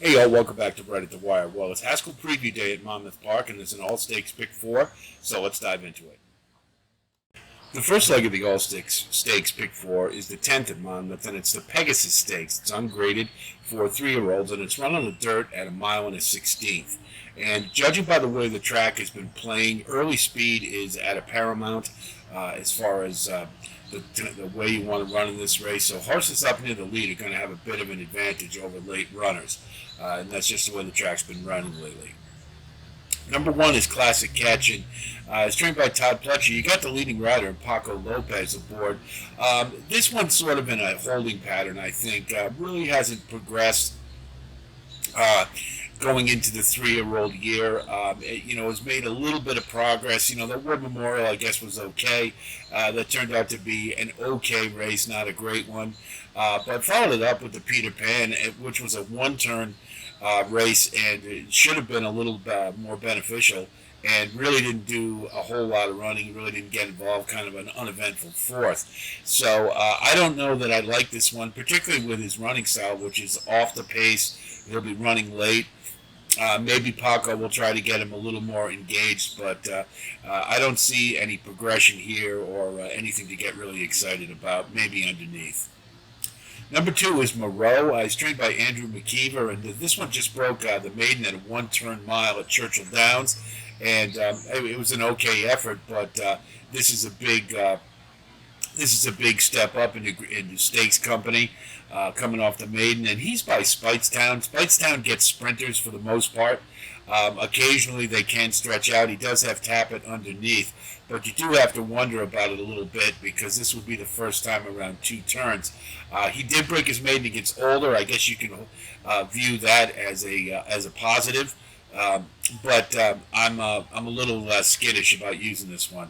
Hey y'all, welcome back to Right at the Wire. Well, it's Haskell Preview Day at Monmouth Park, and it's an all-stakes pick four, so let's dive into it. The first leg of the all-stakes pick four is the 10th at Monmouth, and it's the Pegasus Stakes. It's ungraded for 3-year-olds, and it's run on the dirt at 1.1 miles. And judging by the way the track has been playing, early speed is at a paramount as far as the way you want to run in this race. So horses up near the lead are going to have a bit of an advantage over late runners, and that's just the way the track's been running lately. Number one is Classic Catch, and it's trained by Todd Pletcher. You got the leading rider, Paco Lopez, aboard. This one's sort of in a holding pattern, I think. Really hasn't progressed going into the 3-year-old year. Has made a little bit of progress. The War Memorial, I guess, was okay. That turned out to be an okay race, not a great one. But followed it up with the Peter Pan, which was a one-turn race, and it should have been a little more beneficial, and really didn't do a whole lot of running. He really didn't get involved, kind of an uneventful fourth. So I don't know that I like this one, particularly with his running style, which is off the pace. He'll be running late. Maybe Paco will try to get him a little more engaged, but I don't see any progression here or anything to get really excited about, maybe underneath. Number two is Moreau. He's trained by Andrew McKeever, and this one just broke the maiden at a one-turn mile at Churchill Downs, and it was an okay effort, but this is a big step up into stakes company, coming off the maiden, and he's by Speightstown. Speightstown gets sprinters for the most part. Occasionally they can stretch out. He does have Tappet underneath, but you do have to wonder about it a little bit because this would be the first time around 2 turns. He did break his maiden against Older. I guess you can view that as a positive, but I'm a little skittish about using this one.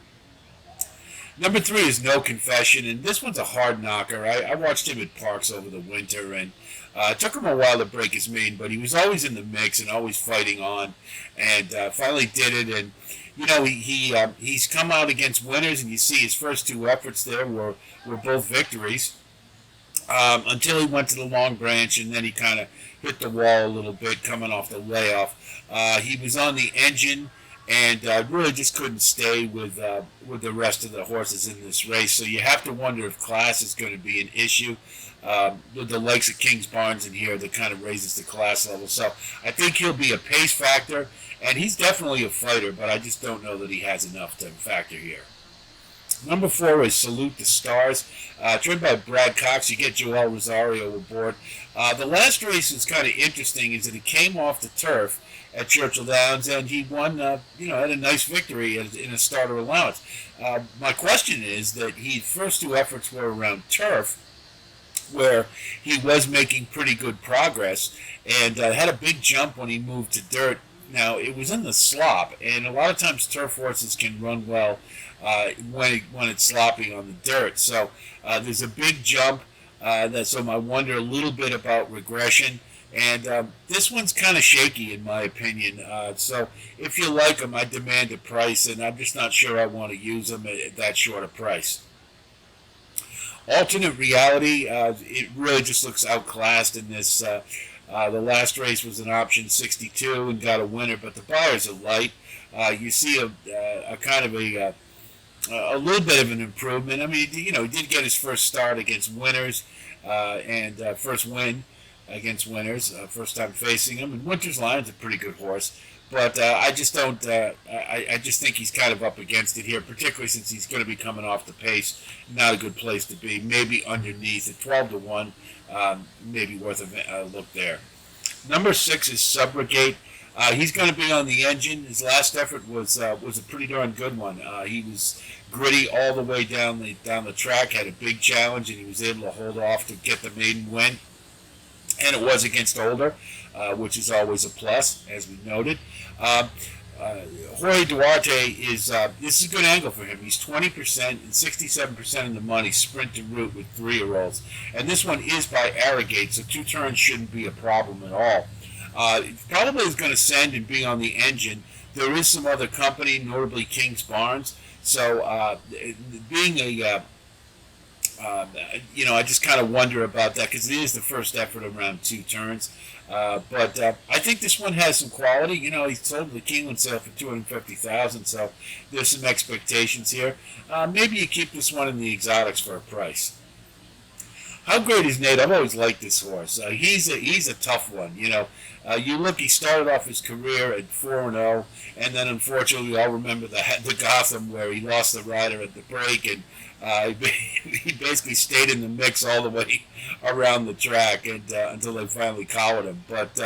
Number 3 is No Confession, and this one's a hard knocker. I watched him at Parks over the winter, and it took him a while to break his maiden, but he was always in the mix and always fighting on, and finally did it. And he's come out against winners, and you see his first 2 efforts there were both victories, until he went to the Long Branch, and then he kind of hit the wall a little bit coming off the layoff. He was on the engine, and really just couldn't stay with the rest of the horses in this race. So you have to wonder if class is going to be an issue. With the likes of Kingsbarns in here, that kind of raises the class level. So I think he'll be a pace factor, and he's definitely a fighter, but I just don't know that he has enough to factor here. Number 4 is Salute the Stars. Trained by Brad Cox. You get Joel Rosario aboard. The last race is kind of interesting, is that he came off the turf at Churchill Downs, and he won, had a nice victory in a starter allowance. My question is that his first 2 efforts were around turf, where he was making pretty good progress, and had a big jump when he moved to dirt. Now, it was in the slop, and a lot of times turf horses can run well when it's sloppy on the dirt. So there's a big jump, so I wonder a little bit about regression. And this one's kind of shaky, in my opinion. So if you like them, I demand a price, and I'm just not sure I want to use them at that short a price. Alternate Reality, it really just looks outclassed in this. The last race was an option 62 and got a winner, but the buyers are light. You see a kind of a little bit of an improvement. I mean, he did get his first start against winners, and first win against winners, first time facing him. And Winter's Lion's a pretty good horse, but I just don't. I just think he's kind of up against it here, particularly since he's going to be coming off the pace. Not a good place to be. Maybe underneath at 12-1, maybe worth a look there. Number 6 is Subrogate. He's going to be on the engine. His last effort was a pretty darn good one. He was gritty all the way down the track. Had a big challenge, and he was able to hold off to get the maiden win. And it was against Older, which is always a plus, as we noted. Jorge Duarte this is a good angle for him. He's 20% and 67% of the money sprint to route with 3-year-olds. And this one is by Arrogate, so 2 turns shouldn't be a problem at all. Probably is going to send and be on the engine. There is some other company, notably Kingsbarns. So being I just kind of wonder about that because it is the first effort around 2 turns. But I think this one has some quality. He sold the Keeneland sale for $250,000, so there's some expectations here. Maybe you keep this one in the exotics for a price. How great is Nate? I've always liked this horse. He's a tough one. You look. He started off his career at 4-0, and then unfortunately, we all remember the Gotham where he lost the rider at the break, and he basically stayed in the mix all the way around the track and until they finally collared him. But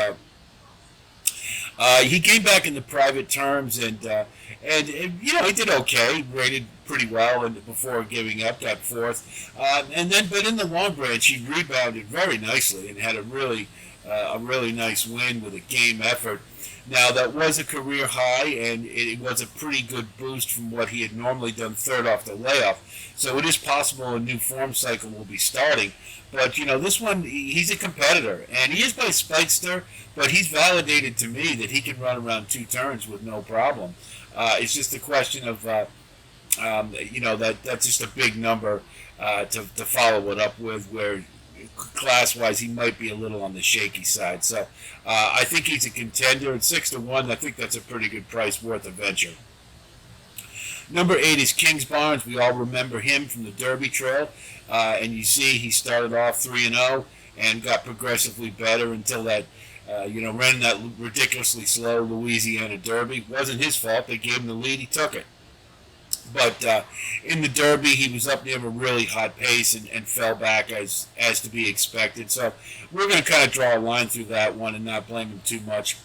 he came back in the private terms, and he did okay, rated pretty well, and before giving up, got fourth. But in the Long Branch, he rebounded very nicely and had a really nice win with a game effort. Now, that was a career high, and it was a pretty good boost from what he had normally done third off the layoff. So it is possible a new form cycle will be starting. But, this one, he's a competitor, and he is by Speightster, but he's validated to me that he can run around 2 turns with no problem. It's just a question of, that's just a big number to follow it up with, where class-wise he might be a little on the shaky side. So I think he's a contender at 6-1. I think that's a pretty good price, worth a venture. Number 8 is Kingsbarns. We all remember him from the Derby Trail. And you see he started off 3-0 and got progressively better until that, ran that ridiculously slow Louisiana Derby. Wasn't his fault. They gave him the lead. He took it. But in the Derby, he was up near a really hot pace and fell back as to be expected. So we're going to kind of draw a line through that one and not blame him too much.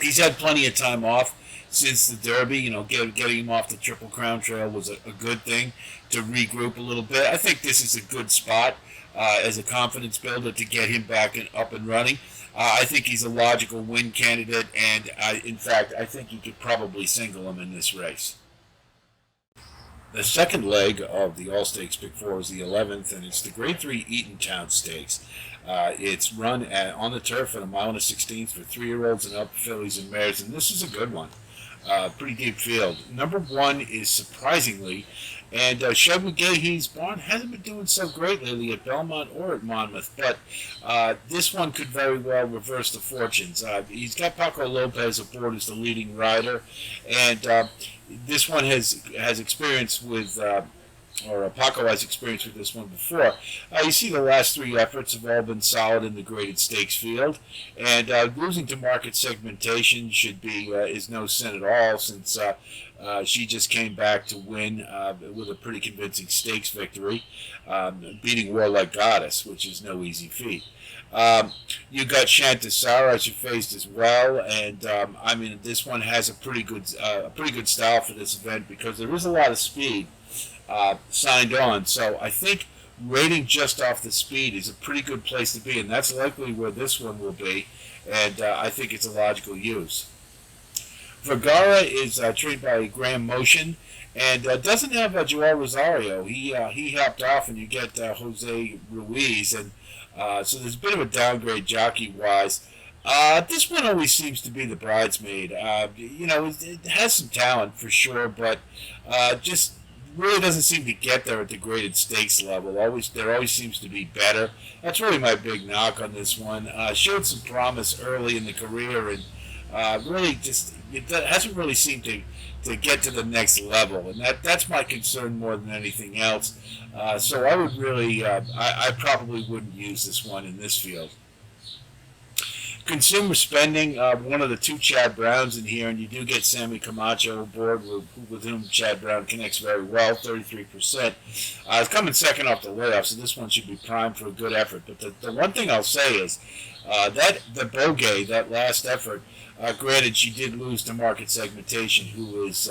He's had plenty of time off since the Derby. Getting him off the Triple Crown Trail was a good thing to regroup a little bit. I think this is a good spot as a confidence builder to get him back and up and running. I think he's a logical win candidate, and in fact, I think you could probably single him in this race. The second leg of the All-Stakes Big Four is the 11th, and it's the Grade 3 Eatontown Stakes. It's run on the turf at 1.16 miles for 3-year-olds and up, fillies and mares, and this is a good one. Pretty deep field. Number 1 is surprisingly, and Shug McGahee's barn hasn't been doing so great lately at Belmont or at Monmouth, but this one could very well reverse the fortunes. He's got Paco Lopez aboard as the leading rider, and this one has experience with, Paco has experience with this one before. You see the last 3 efforts have all been solid in the graded stakes field, and losing to market segmentation is no sin at all, since she just came back to win with a pretty convincing stakes victory, beating Warlike Goddess, which is no easy feat. You got Shantasara as you faced as well, and this one has a pretty good style for this event because there is a lot of speed signed on. So I think rating just off the speed is a pretty good place to be, and that's likely where this one will be. And I think it's a logical use. Vergara is trained by Graham Motion, and doesn't have Joel Rosario. He hopped off, and you get Jose Ruiz, and so there's a bit of a downgrade jockey-wise. This one always seems to be the bridesmaid. It has some talent for sure, but just really doesn't seem to get there at the graded stakes level. There always seems to be better. That's really my big knock on this one. Showed some promise early in the career, and really just it hasn't really seemed to get to the next level, and that's my concern more than anything else. So I would really, I probably wouldn't use this one in this field. Consumer spending, one of the 2 Chad Browns in here, and you do get Sammy Camacho aboard, with whom Chad Brown connects very well, 33%. It's coming second off the layoff, so this one should be primed for a good effort. But the one thing I'll say is that the Bogey, that last effort, granted she did lose to market segmentation, who is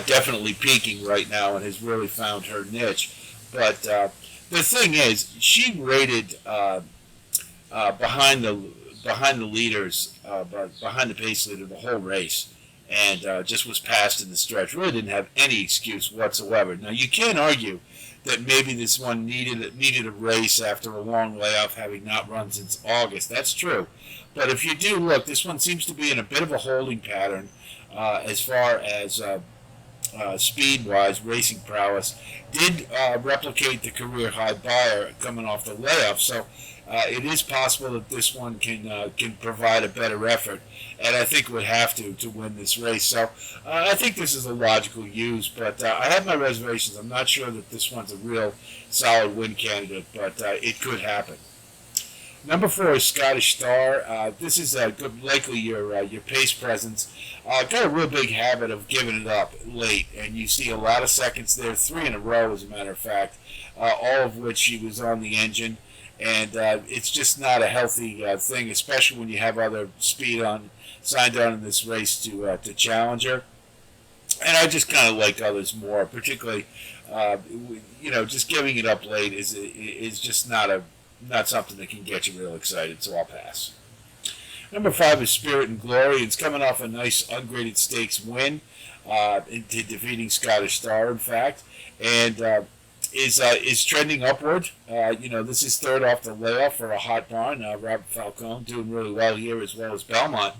definitely peaking right now and has really found her niche. But the thing is, she rated behind the leaders, behind the pace leader the whole race, and just was passed in the stretch. Really didn't have any excuse whatsoever. Now you can't argue that maybe this one needed a race after a long layoff, having not run since August. That's true. But if you do look, this one seems to be in a bit of a holding pattern as far as speed-wise, racing prowess, did replicate the career high buyer coming off the layoff. So it is possible that this one can provide a better effort, and I think would have to win this race. So I think this is a logical use, but I have my reservations. I'm not sure that this one's a real solid win candidate, but it could happen. Number 4 is Scottish Star. This is likely your pace presence. Got a real big habit of giving it up late, and you see a lot of seconds there, 3 in a row as a matter of fact, all of which she was on the engine, and it's just not a healthy thing, especially when you have other speed signed on in this race to challenge her. And I just kind of like others more, particularly, just giving it up late is just not something that can get you real excited, so I'll pass. Number 5 is Spirit and Glory. It's coming off a nice ungraded stakes win, defeating Scottish Star, in fact, and is trending upward. This is third off the layoff for a hot barn. Robert Falcone doing really well here, as well as Belmont,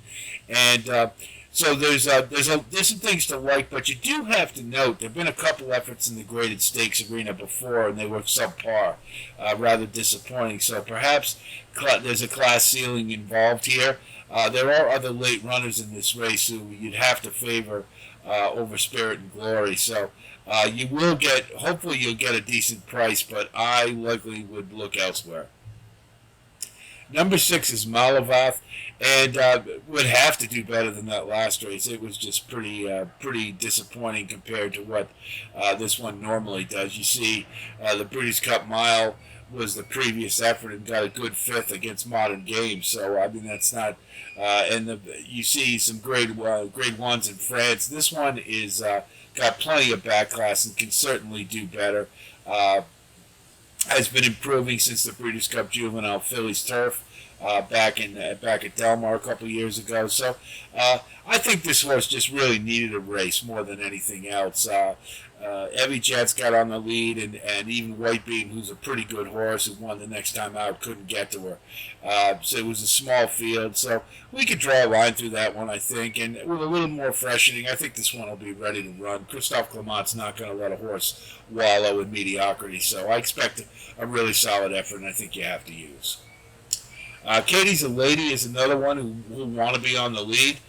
and so there's some things to like, but you do have to note there have been a couple efforts in the graded stakes arena before, and they were subpar, rather disappointing. So perhaps there's a class ceiling involved here. There are other late runners in this race who you'd have to favor over Spirit and Glory. So hopefully you'll get a decent price, but I likely would look elsewhere. Number 6 is Monmouth, and would have to do better than that last race. It was just pretty disappointing compared to what this one normally does. You see, the British Cup Mile was the previous effort and got a good 5th against Modern Games. So I mean that's not. You see some grade 1s in France. This one is got plenty of back class and can certainly do better. Has been improving since the Breeders' Cup Juvenile Fillies Turf back at Del Mar a couple of years ago. So I think this horse just really needed a race more than anything else. Evie Jets got on the lead, and even White Beam, who's a pretty good horse, who won the next time out, couldn't get to her. So it was a small field. So we could draw a line through that one, I think. And with a little more freshening, I think this one will be ready to run. Christophe Clement's not going to let a horse wallow in mediocrity. So I expect a really solid effort, and I think you have to use. Katie's a Lady is another one who want to be on the lead.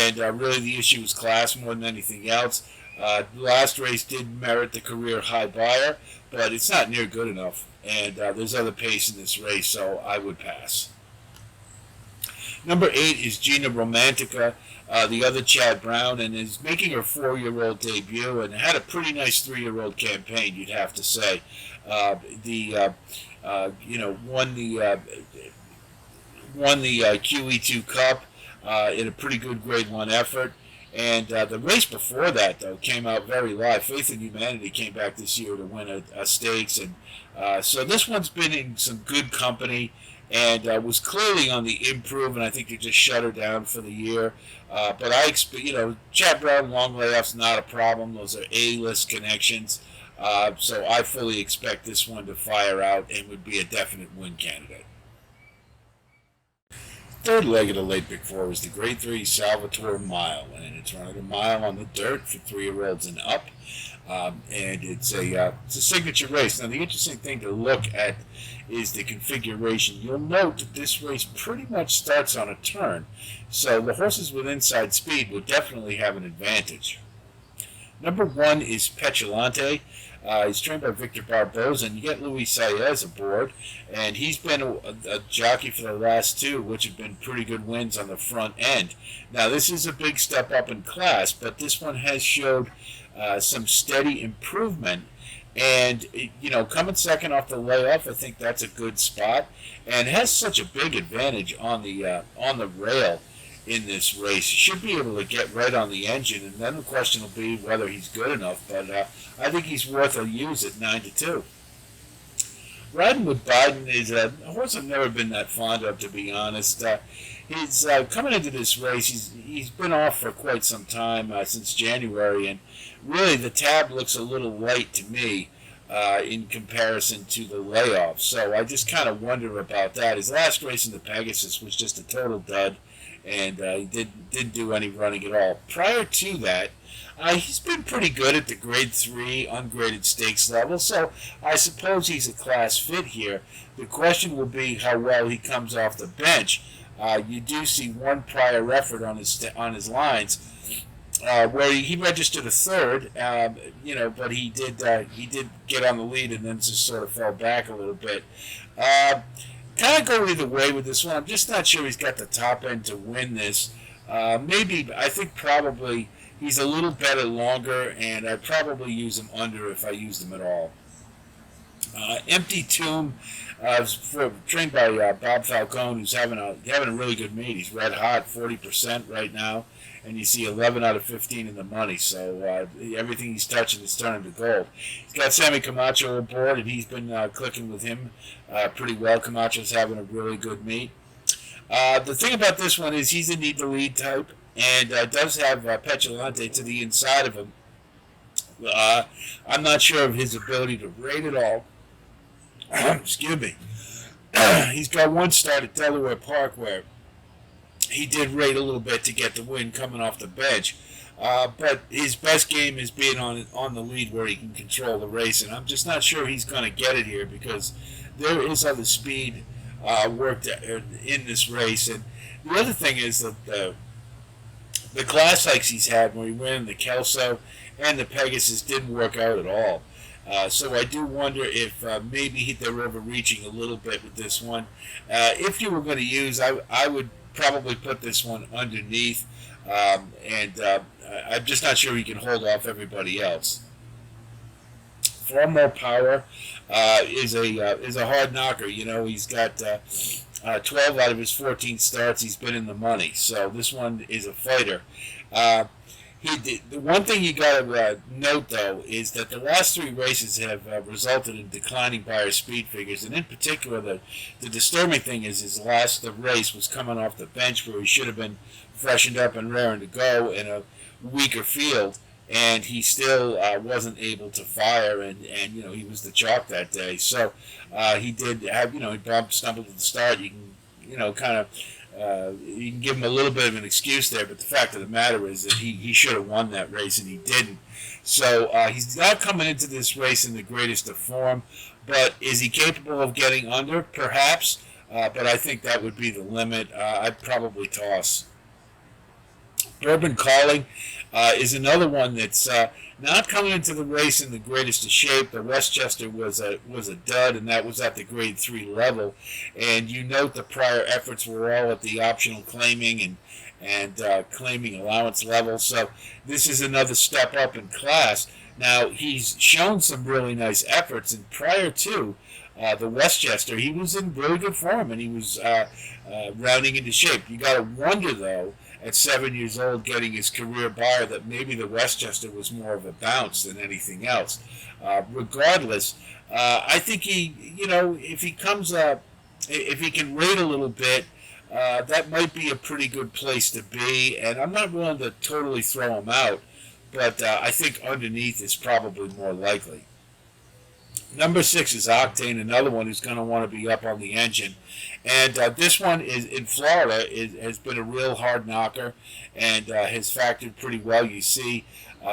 And really the issue is class more than anything else. The last race did merit the career high buyer, but it's not near good enough. And there's other pace in this race, so I would pass. Number 8 is Gina Romantica, the other Chad Brown, and is making her 4-year-old debut and had a pretty nice 3-year-old campaign, you'd have to say. Won the QE2 Cup in a pretty good Grade 1 effort. And the race before that, though, came out very live. Faith in Humanity came back this year to win a stakes. And so this one's been in some good company and was clearly on the improve, and I think they just shut her down for the year. But I expect, Chad Brown, long layoffs, not a problem. Those are A-list connections. So I fully expect this one to fire out and would be a definite win candidate. Third leg of the late Big Four was the Grade 3 Salvatore Mile, and it's running a mile on the dirt for 3-year-olds and up. And it's a signature race. Now, the interesting thing to look at is the configuration. You'll note that this race pretty much starts on a turn, so the horses with inside speed will definitely have an advantage. Number 1 is Petulante. He's trained by Victor Barboza, and you get Luis Saez aboard, and he's been a jockey for the last 2, which have been pretty good wins on the front end. Now, this is a big step up in class, but this one has showed some steady improvement, and coming second off the layoff, I think that's a good spot, and has such a big advantage on the rail in this race. He should be able to get right on the engine, and then the question will be whether he's good enough, but I think he's worth a use at 9-2. Riding with Biden is a horse I've never been that fond of, to be honest. He's coming into this race, he's been off for quite some time, since January, and really the tab looks a little light to me in comparison to the layoff, so I just kind of wonder about that. His last race in the Pegasus was just a total dud, and he didn't do any running at all. Prior to that, He's been pretty good at the grade 3 ungraded stakes level, so I suppose he's a class fit here. The question will be how well he comes off the bench. You do see one prior effort on his lines where he registered a third, but he did get on the lead and then just sort of fell back a little bit. Kind of go either way with this one. I'm just not sure he's got the top end to win this. I think probably he's a little better longer, and I'd probably use him under if I used him at all. Empty Tomb, trained by Bob Falcone, who's having a really good meet. He's red hot, 40% right now, and you see 11 out of 15 in the money. So everything he's touching is turning to gold. He's got Sammy Camacho aboard, and he's been clicking with him pretty well. Camacho's having a really good meet. The thing about this one is he's a need to lead type, and does have Petulante to the inside of him. I'm not sure of his ability to rate at all. Excuse me. He's got one start at Delaware Park where he did rate a little bit to get the win coming off the bench. But his best game is being on the lead where he can control the race, and I'm just not sure he's going to get it here because there is other speed worked in this race. And the other thing is that the class hikes he's had when he won the Kelso and the Pegasus didn't work out at all. So I do wonder if maybe they're overreaching a little bit with this one. If you were going to use, I would probably put this one underneath, and I'm just not sure he can hold off everybody else. Far More Power is a hard knocker. He's got 12 out of his 14 starts. He's been in the money, so this one is a fighter. The one thing you got to note, though, is that the last 3 races have resulted in declining buyer speed figures, and in particular, the disturbing thing is his last race was coming off the bench where he should have been freshened up and raring to go in a weaker field, and he still wasn't able to fire, and he was the chalk that day. So he did have, he stumbled at the start. You can, kind of. You can give him a little bit of an excuse there, but the fact of the matter is that he should have won that race, and he didn't. So he's not coming into this race in the greatest of form, but is he capable of getting under? Perhaps, but I think that would be the limit. I'd probably toss. Bourbon Calling is another one that's not coming into the race in the greatest of shape. The Westchester was a dud, and that was at the grade 3 level. And you note the prior efforts were all at the optional claiming and claiming allowance level. So this is another step up in class. Now, he's shown some really nice efforts, and prior to the Westchester, he was in really good form, and he was rounding into shape. You got to wonder, though, at 7 years old, getting his career buyer, that maybe the Westchester was more of a bounce than anything else. Regardless, I think if he comes up, if he can rate a little bit, that might be a pretty good place to be. And I'm not willing to totally throw him out, but I think underneath is probably more likely. Number 6 is Octane, another one who's going to want to be up on the engine. And this one is in Florida, has been a real hard knocker and has factored pretty well. You see,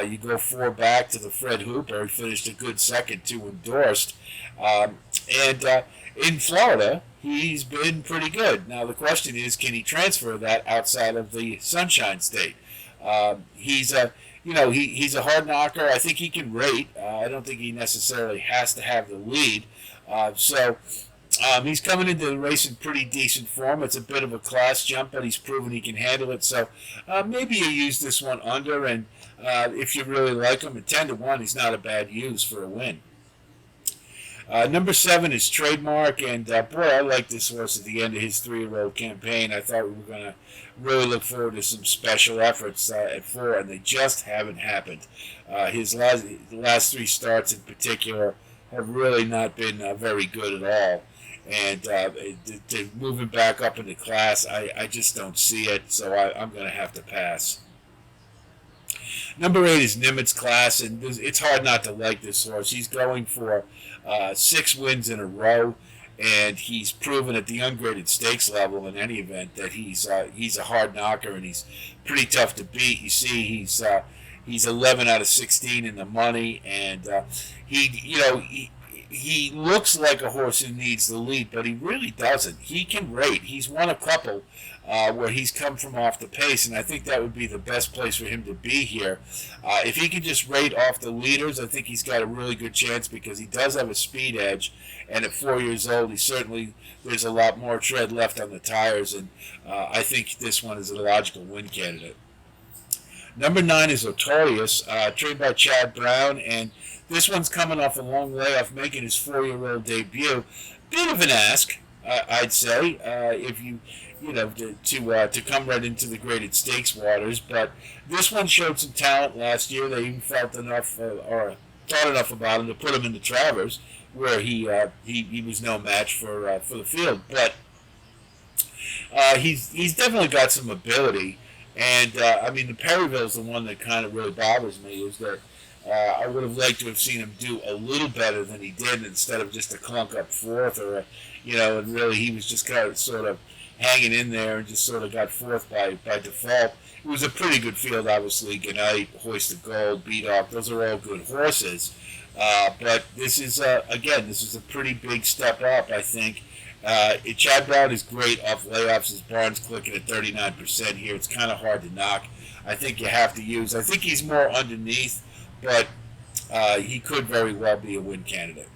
you go 4 back to the Fred Hooper, who finished a good second, 2 endorsed. In Florida, he's been pretty good. Now, the question is, can he transfer that outside of the Sunshine State? He's a hard knocker. I think he can rate. I don't think he necessarily has to have the lead. He's coming into the race in pretty decent form. It's a bit of a class jump, but he's proven he can handle it. So maybe you use this one under, and if you really like him, at 10-1, he's not a bad use for a win. Number 7 is Trademark, and boy, I like this horse at the end of his 3-year-old campaign. I thought we were going to really look forward to some special efforts at 4, and they just haven't happened. His last 3 starts in particular have really not been very good at all. And to move him back up into class, I just don't see it, so I'm going to have to pass. Number 8 is Nimitz Class, and it's hard not to like this horse. He's going for 6 wins in a row, and he's proven at the ungraded stakes level in any event that he's a hard knocker, and he's pretty tough to beat. You see, He's 11 out of 16 in the money, and he looks like a horse who needs the lead, but he really doesn't. He can rate. He's won a couple where he's come from off the pace, and I think that would be the best place for him to be here. If he can just rate off the leaders, I think he's got a really good chance because he does have a speed edge, and at 4 years old, there's a lot more tread left on the tires, and I think this one is a logical win candidate. Number 9 is Notorious, trained by Chad Brown, and this one's coming off a long layoff, making his 4-year-old debut. Bit of an ask, I'd say, if to come right into the graded stakes waters. But this one showed some talent last year. They even felt enough or thought enough about him to put him in the Travers, where he was no match for the field. But he's definitely got some ability. And the Perryville is the one that kind of really bothers me. Is that I would have liked to have seen him do a little better than he did instead of just a clunk up fourth, and really he was just kind of sort of hanging in there and just sort of got fourth by default. It was a pretty good field, obviously. Goodnight, Hoist of Gold, Beat Off, those are all good horses. But this is a pretty big step up, I think. Chad Brown is great off layoffs. His barn's clicking at 39% here. It's kind of hard to knock. I think you have to use. I think he's more underneath, but he could very well be a win candidate.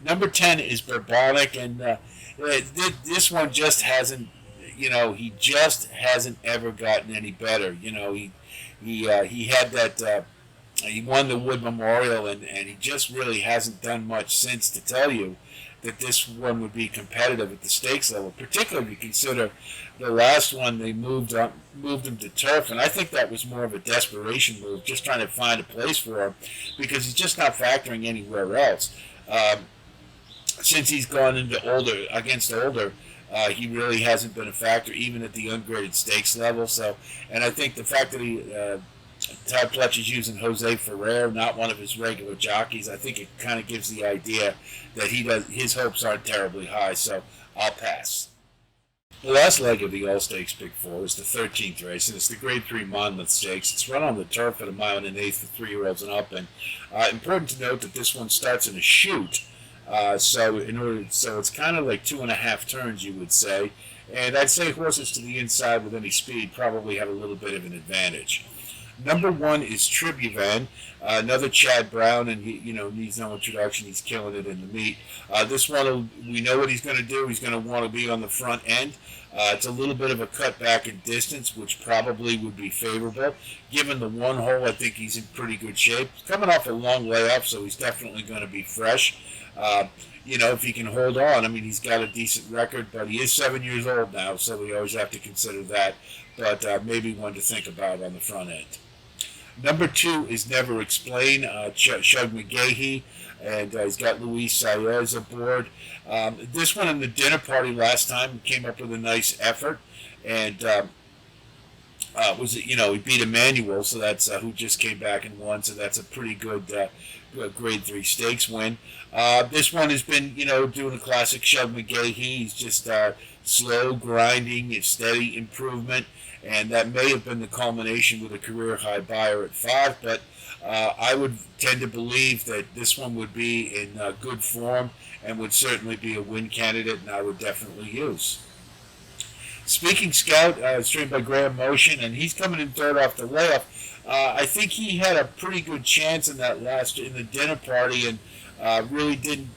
Number 10 is Barbaric, and this one just hasn't, he just hasn't ever gotten any better. He had that. He won the Wood Memorial, and he just really hasn't done much since to tell you that this one would be competitive at the stakes level, particularly if you consider the last one they moved him to turf, and I think that was more of a desperation move, just trying to find a place for him, because he's just not factoring anywhere else. Since he's gone into against older, he really hasn't been a factor, even at the ungraded stakes level. So, and I think the fact that Todd Pletcher's using Jose Ferrer, not one of his regular jockeys, I think it kind of gives the idea that his hopes aren't terribly high, so I'll pass. The last leg of the All-Stakes Big Four is the 13th race, and it's the Grade 3 Monmouth Stakes. It's run on the turf at 1 1/8 for 3-year-olds and up, and important to note that this one starts in a chute, so it's kind of like 2.5 turns, you would say, and I'd say horses to the inside with any speed probably have a little bit of an advantage. Number 1 is Tribuvan, another Chad Brown, and he needs no introduction. He's killing it in the meet. This one, we know what he's going to do. He's going to want to be on the front end. It's a little bit of a cut back in distance, which probably would be favorable. Given the one hole, I think he's in pretty good shape. He's coming off a long layoff, so he's definitely going to be fresh. If he can hold on. He's got a decent record, but he is 7 years old now, so we always have to consider that. But maybe one to think about on the front end. Number 2 is Never Explain, Shug McGahee, and he's got Luis Saez aboard. This one in the dinner party last time came up with a nice effort, and he beat Emmanuel, so that's who just came back and won, so that's a pretty good Grade 3 stakes win. This one has been, doing a classic Shug McGahee. He's just slow, grinding, steady improvement. And that may have been the culmination with a career-high buyer at 5, but I would tend to believe that this one would be in good form and would certainly be a win candidate, and I would definitely use. Speaking Scout, is trained by Graham Motion, and he's coming in third off the layoff. I think he had a pretty good chance in the dinner party, and really didn't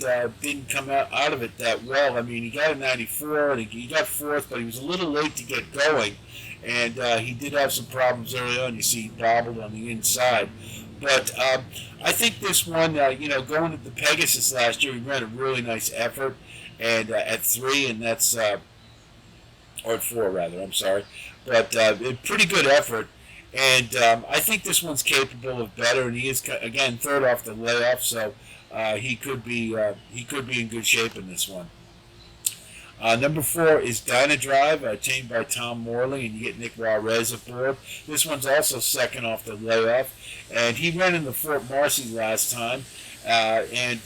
come out of it that well. He got a 94, and he got fourth, but he was a little late to get going. And he did have some problems early on. You see, he bobbled on the inside. But I think this one, going to the Pegasus last year, he ran a really nice effort, and at 3, and that's or at 4 rather. I'm sorry, but a pretty good effort. And I think this one's capable of better. And he is again third off the layoff, so he could be in good shape in this one. Number 4 is Dynadrive, tamed by Tom Morley, and you get Nick Juarez aboard. This one's also second off the layoff, and he ran in the Fort Marcy last time, he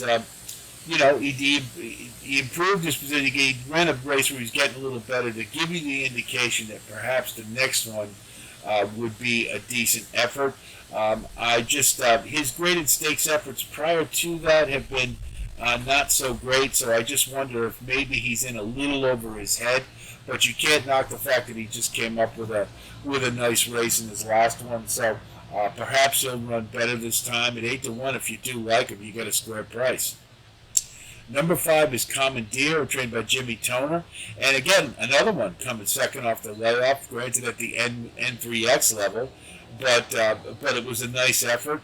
improved his position. He ran a race where he's getting a little better to give you the indication that perhaps the next one would be a decent effort. His graded stakes efforts prior to that have been not so great, so I just wonder if maybe he's in a little over his head. But you can't knock the fact that he just came up with a nice race in his last one. So perhaps he'll run better this time at 8-1. If you do like him, you get a square price. Number 5 is Commandeer, trained by Jimmy Toner. And again, another one coming second off the layoff, granted at the N3X level, but it was a nice effort.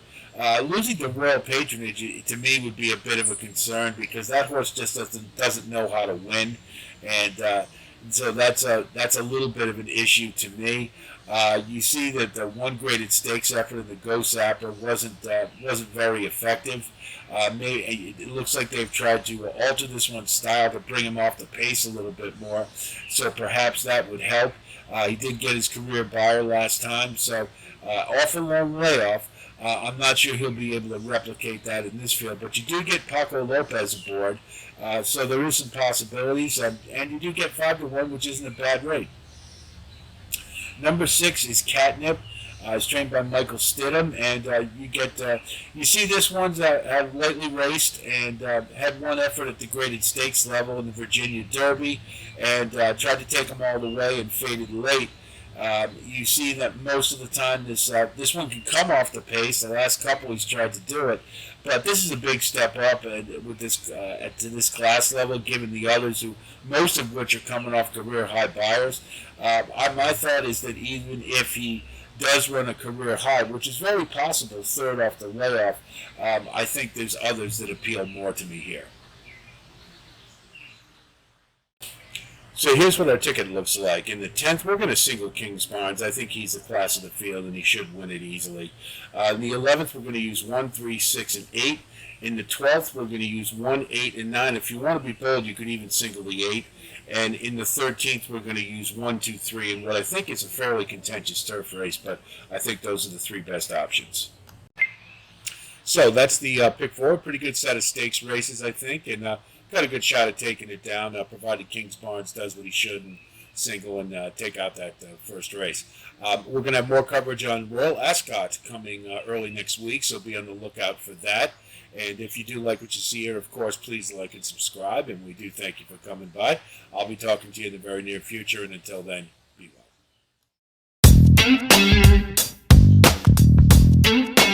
Losing the Royal Patronage to me would be a bit of a concern because that horse just doesn't know how to win, and so that's a little bit of an issue to me. You see that the one graded stakes effort in the Go Sapper wasn't very effective. It looks like they've tried to alter this one's style to bring him off the pace a little bit more, so perhaps that would help. He did get his career buyer last time, so off a long layoff. I'm not sure he'll be able to replicate that in this field, but you do get Paco Lopez aboard, so there is some possibilities, and you do get 5-1, which isn't a bad rate. Number 6 is Catnip. It's trained by Michael Stidham, and you see this one's lately raced and had one effort at the graded stakes level in the Virginia Derby, and tried to take them all the way and faded late. You see that most of the time this one can come off the pace. The last couple he's tried to do it, but this is a big step up with this to this class level, given the others who most of which are coming off career high buyers. My thought is that even if he does run a career high, which is very possible, third off the layoff, I think there's others that appeal more to me here. So here's what our ticket looks like. In the 10th, we're going to single Kingsbarns. I think he's the class of the field, and he should win it easily. In the 11th, we're going to use 1, 3, 6, and 8. In the 12th, we're going to use 1, 8, and 9. If you want to be bold, you could even single the 8. And in the 13th, we're going to use 1, 2, 3, and what I think is a fairly contentious turf race, but I think those are the 3 best options. So that's the pick 4. Pretty good set of stakes races, I think, and got a good shot at taking it down, provided Kingsbarns does what he should and single and take out that first race. We're going to have more coverage on Royal Ascot coming early next week, so be on the lookout for that. And if you do like what you see here, of course, please like and subscribe, and we do thank you for coming by. I'll be talking to you in the very near future, and until then, be well.